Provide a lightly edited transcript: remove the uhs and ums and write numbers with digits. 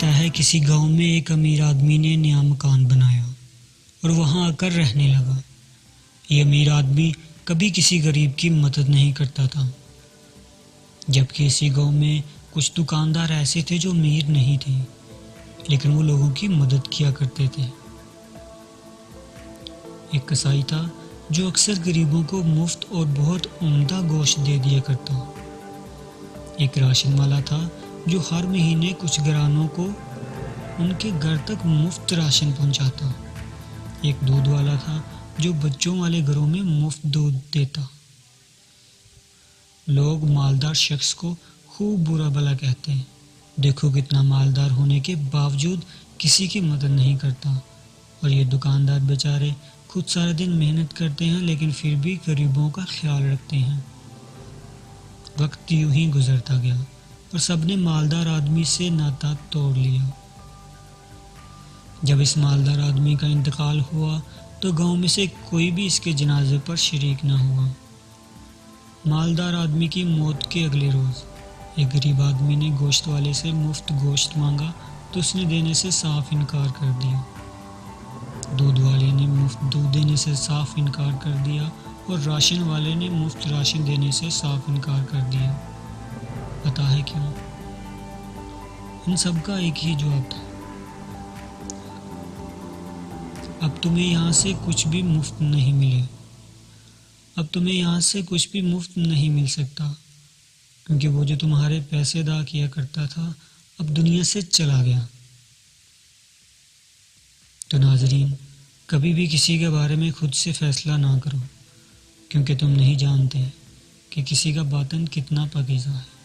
کہتا ہے کسی گاؤں میں ایک امیر آدمی نے نیا مکان بنایا اور وہاں آ کر رہنے لگا۔ یہ امیر آدمی کبھی کسی غریب کی مدد نہیں کرتا تھا، جبکہ اسی گاؤں میں کچھ دکاندار ایسے تھے جو امیر نہیں تھے، لیکن وہ لوگوں کی مدد کیا کرتے تھے۔ ایک کسائی تھا جو اکثر غریبوں کو مفت اور بہت عمدہ گوشت دے دیا کرتا۔ ایک راشن والا تھا جو ہر مہینے کچھ گھرانوں کو ان کے گھر تک مفت راشن پہنچاتا۔ ایک دودھ والا تھا جو بچوں والے گھروں میں مفت دودھ دیتا۔ لوگ مالدار شخص کو خوب برا بھلا کہتے ہیں، دیکھو کتنا مالدار ہونے کے باوجود کسی کی مدد نہیں کرتا، اور یہ دکاندار بیچارے خود سارا دن محنت کرتے ہیں لیکن پھر بھی غریبوں کا خیال رکھتے ہیں۔ وقت یوں ہی گزرتا گیا اور سب نے مالدار آدمی سے ناطا توڑ لیا۔ جب اس مالدار آدمی کا انتقال ہوا تو گاؤں میں سے کوئی بھی اس کے جنازے پر شریک نہ ہوا۔ مالدار آدمی کی موت کے اگلے روز ایک غریب آدمی نے گوشت والے سے مفت گوشت مانگا تو اس نے دینے سے صاف انکار کر دیا۔ دودھ والے نے مفت دودھ دینے سے صاف انکار کر دیا اور راشن والے نے مفت راشن دینے سے صاف انکار کر دیا۔ پتہ ہے کیوں؟ ان سب کا ایک ہی جواب تھا، اب تمہیں یہاں سے کچھ بھی مفت نہیں ملے، اب تمہیں یہاں سے کچھ بھی مفت نہیں مل سکتا، کیونکہ وہ جو تمہارے پیسے ادا کیا کرتا تھا اب دنیا سے چلا گیا۔ تو ناظرین، کبھی بھی کسی کے بارے میں خود سے فیصلہ نہ کرو، کیونکہ تم نہیں جانتے کہ کسی کا باطن کتنا پاکیزہ ہے۔